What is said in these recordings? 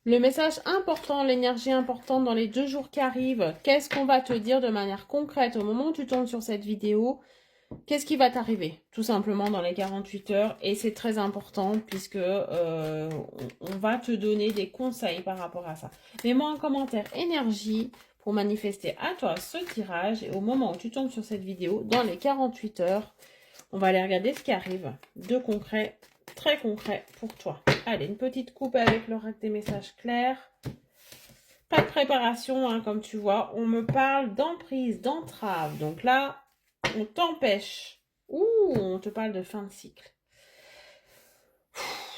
Le message important, l'énergie importante dans les 2 jours qui arrivent, qu'est-ce qu'on va te dire de manière concrète au moment où tu tombes sur cette vidéo? Qu'est-ce qui va t'arriver? Tout simplement dans les 48 heures. Et c'est très important puisque on va te donner des conseils par rapport à ça. Mets-moi un commentaire énergie pour manifester à toi ce tirage. Et au moment où tu tombes sur cette vidéo, dans les 48 heures, on va aller regarder ce qui arrive de concret, très concret pour toi. Allez, une petite coupe avec l'oracle des messages clairs. Pas de préparation, hein, comme tu vois. On me parle d'emprise, d'entrave. Donc là, on t'empêche. Ouh, on te parle de fin de cycle.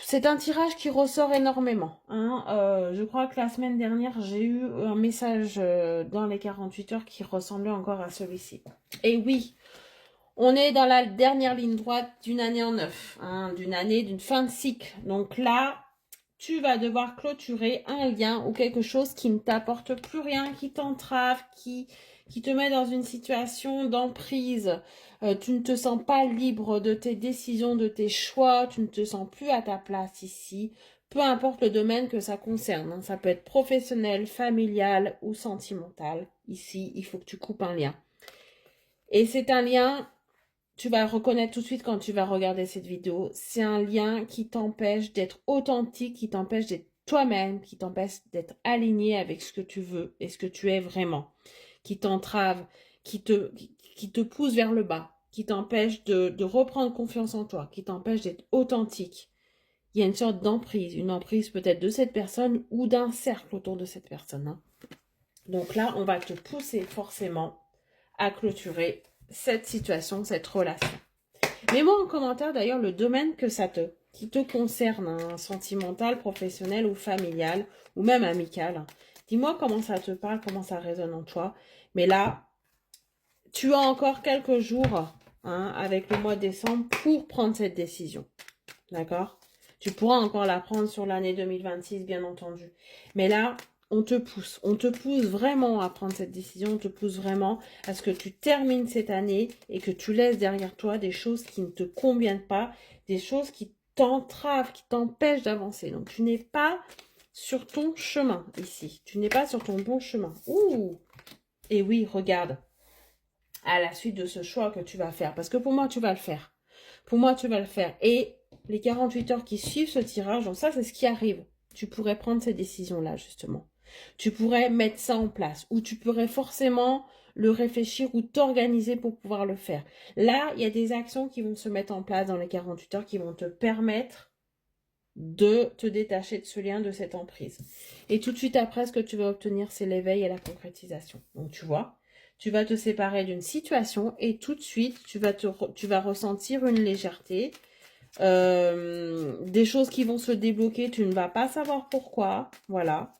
C'est un tirage qui ressort énormément. Hein. Je crois que la semaine dernière, j'ai eu un message dans les 48 heures qui ressemblait encore à celui-ci. Et oui, on est dans la dernière ligne droite d'une année en neuf, hein, d'une fin de cycle. Donc là, tu vas devoir clôturer un lien ou quelque chose qui ne t'apporte plus rien, qui t'entrave, qui te met dans une situation d'emprise. Tu ne te sens pas libre de tes décisions, de tes choix, tu ne te sens plus à ta place ici. Peu importe le domaine que ça concerne, hein. Ça peut être professionnel, familial ou sentimental. Ici, il faut que tu coupes un lien. Et c'est un lien, tu vas reconnaître tout de suite quand tu vas regarder cette vidéo, c'est un lien qui t'empêche d'être authentique, qui t'empêche d'être toi-même, qui t'empêche d'être aligné avec ce que tu veux et ce que tu es vraiment, qui t'entrave, qui te pousse vers le bas, qui t'empêche de reprendre confiance en toi, qui t'empêche d'être authentique. Il y a une sorte d'emprise, une emprise peut-être de cette personne ou d'un cercle autour de cette personne. Hein. Donc là, on va te pousser forcément à clôturer cette situation, cette relation. Mets-moi en commentaire d'ailleurs le domaine qui te concerne, hein, sentimental, professionnel ou familial, ou même amical. Dis-moi comment ça te parle, comment ça résonne en toi. Mais là, tu as encore quelques jours, hein, avec le mois de décembre pour prendre cette décision. D'accord? Tu pourras encore la prendre sur l'année 2026, bien entendu. Mais là, on te pousse vraiment à prendre cette décision, on te pousse vraiment à ce que tu termines cette année et que tu laisses derrière toi des choses qui ne te conviennent pas, des choses qui t'entravent, qui t'empêchent d'avancer. Donc, tu n'es pas sur ton chemin ici. Tu n'es pas sur ton bon chemin. Ouh! Et oui, regarde, à la suite de ce choix que tu vas faire, parce que pour moi, tu vas le faire. Pour moi, tu vas le faire. Et les 48 heures qui suivent ce tirage, donc ça, c'est ce qui arrive. Tu pourrais prendre ces décisions-là, justement. Tu pourrais mettre ça en place. Ou tu pourrais forcément le réfléchir ou t'organiser pour pouvoir le faire. Là, il y a des actions qui vont se mettre en place dans les 48 heures qui vont te permettre de te détacher de ce lien, de cette emprise. Et tout de suite après, ce que tu vas obtenir, c'est l'éveil et la concrétisation. Donc, tu vois, tu vas te séparer d'une situation et tout de suite, tu vas ressentir une légèreté, des choses qui vont se débloquer, tu ne vas pas savoir pourquoi, voilà.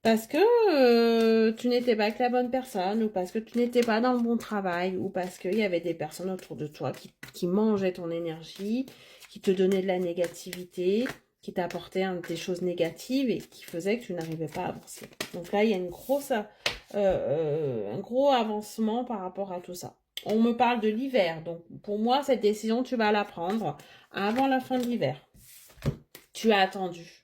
Parce que tu n'étais pas avec la bonne personne, ou parce que tu n'étais pas dans le bon travail, ou parce qu'il y avait des personnes autour de toi qui mangeaient ton énergie, qui te donnaient de la négativité, qui t'apportaient des choses négatives et qui faisaient que tu n'arrivais pas à avancer. Donc là, il y a un gros avancement par rapport à tout ça. On me parle de l'hiver, donc pour moi, cette décision, tu vas la prendre avant la fin de l'hiver. Tu as attendu.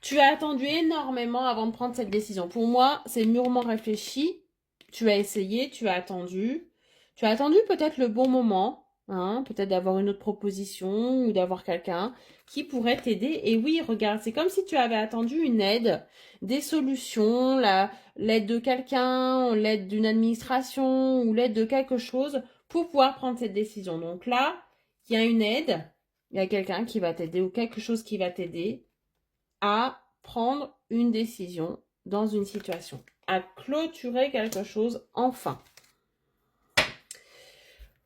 Tu as attendu énormément avant de prendre cette décision. Pour moi, c'est mûrement réfléchi. Tu as essayé, tu as attendu. Tu as attendu peut-être le bon moment, hein, peut-être d'avoir une autre proposition ou d'avoir quelqu'un qui pourrait t'aider. Et oui, regarde, c'est comme si tu avais attendu une aide, des solutions, l'aide de quelqu'un, l'aide d'une administration ou l'aide de quelque chose pour pouvoir prendre cette décision. Donc là, il y a une aide, il y a quelqu'un qui va t'aider ou quelque chose qui va t'aider à prendre une décision dans une situation, à clôturer quelque chose enfin.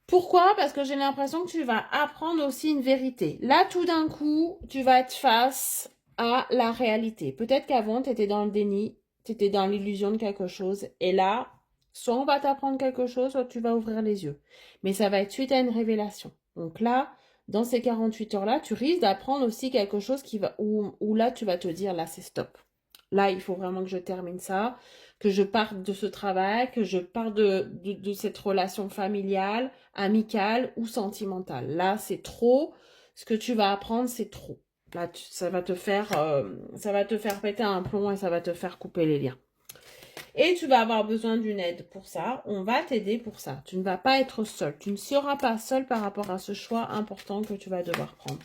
Pourquoi? Parce que j'ai l'impression que tu vas apprendre aussi une vérité. Là, tout d'un coup, tu vas être face à la réalité. Peut-être qu'avant, tu étais dans le déni, tu étais dans l'illusion de quelque chose. Et là, soit on va t'apprendre quelque chose, soit tu vas ouvrir les yeux. Mais ça va être suite à une révélation. Donc là, dans ces 48 heures-là, tu risques d'apprendre aussi quelque chose où là, tu vas te dire, là, c'est stop. Là, il faut vraiment que je termine ça, que je parte de ce travail, que je parte de cette relation familiale, amicale ou sentimentale. Là, c'est trop. Ce que tu vas apprendre, c'est trop. Là, ça va te faire péter un plomb et ça va te faire couper les liens. Et tu vas avoir besoin d'une aide pour ça. On va t'aider pour ça. Tu ne vas pas être seul. Tu ne seras pas seul par rapport à ce choix important que tu vas devoir prendre.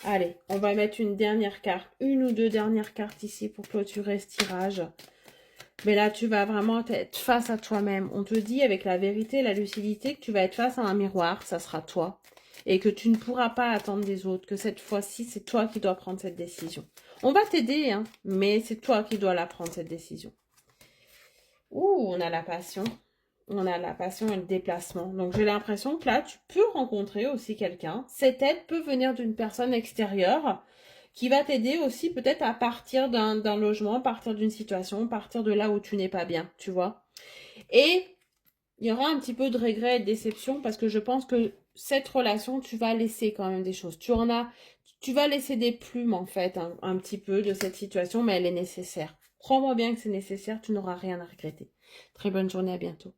Allez, on va mettre une dernière carte, une ou deux dernières cartes ici pour clôturer ce tirage. Mais là, tu vas vraiment être face à toi-même. On te dit avec la vérité, la lucidité, que tu vas être face à un miroir, ça sera toi. Et que tu ne pourras pas attendre des autres, que cette fois-ci, c'est toi qui dois prendre cette décision. On va t'aider, hein, mais c'est toi qui dois la prendre, cette décision. Ouh, on a la passion. On a la passion et le déplacement. Donc, j'ai l'impression que là, tu peux rencontrer aussi quelqu'un. Cette aide peut venir d'une personne extérieure qui va t'aider aussi peut-être à partir d'un logement, partir d'une situation, partir de là où tu n'es pas bien, tu vois. Et il y aura un petit peu de regret et de déception parce que je pense que cette relation, tu vas laisser quand même des choses. Tu vas laisser des plumes en fait, un petit peu de cette situation, mais elle est nécessaire. Crois-moi bien que c'est nécessaire, tu n'auras rien à regretter. Très bonne journée, à bientôt.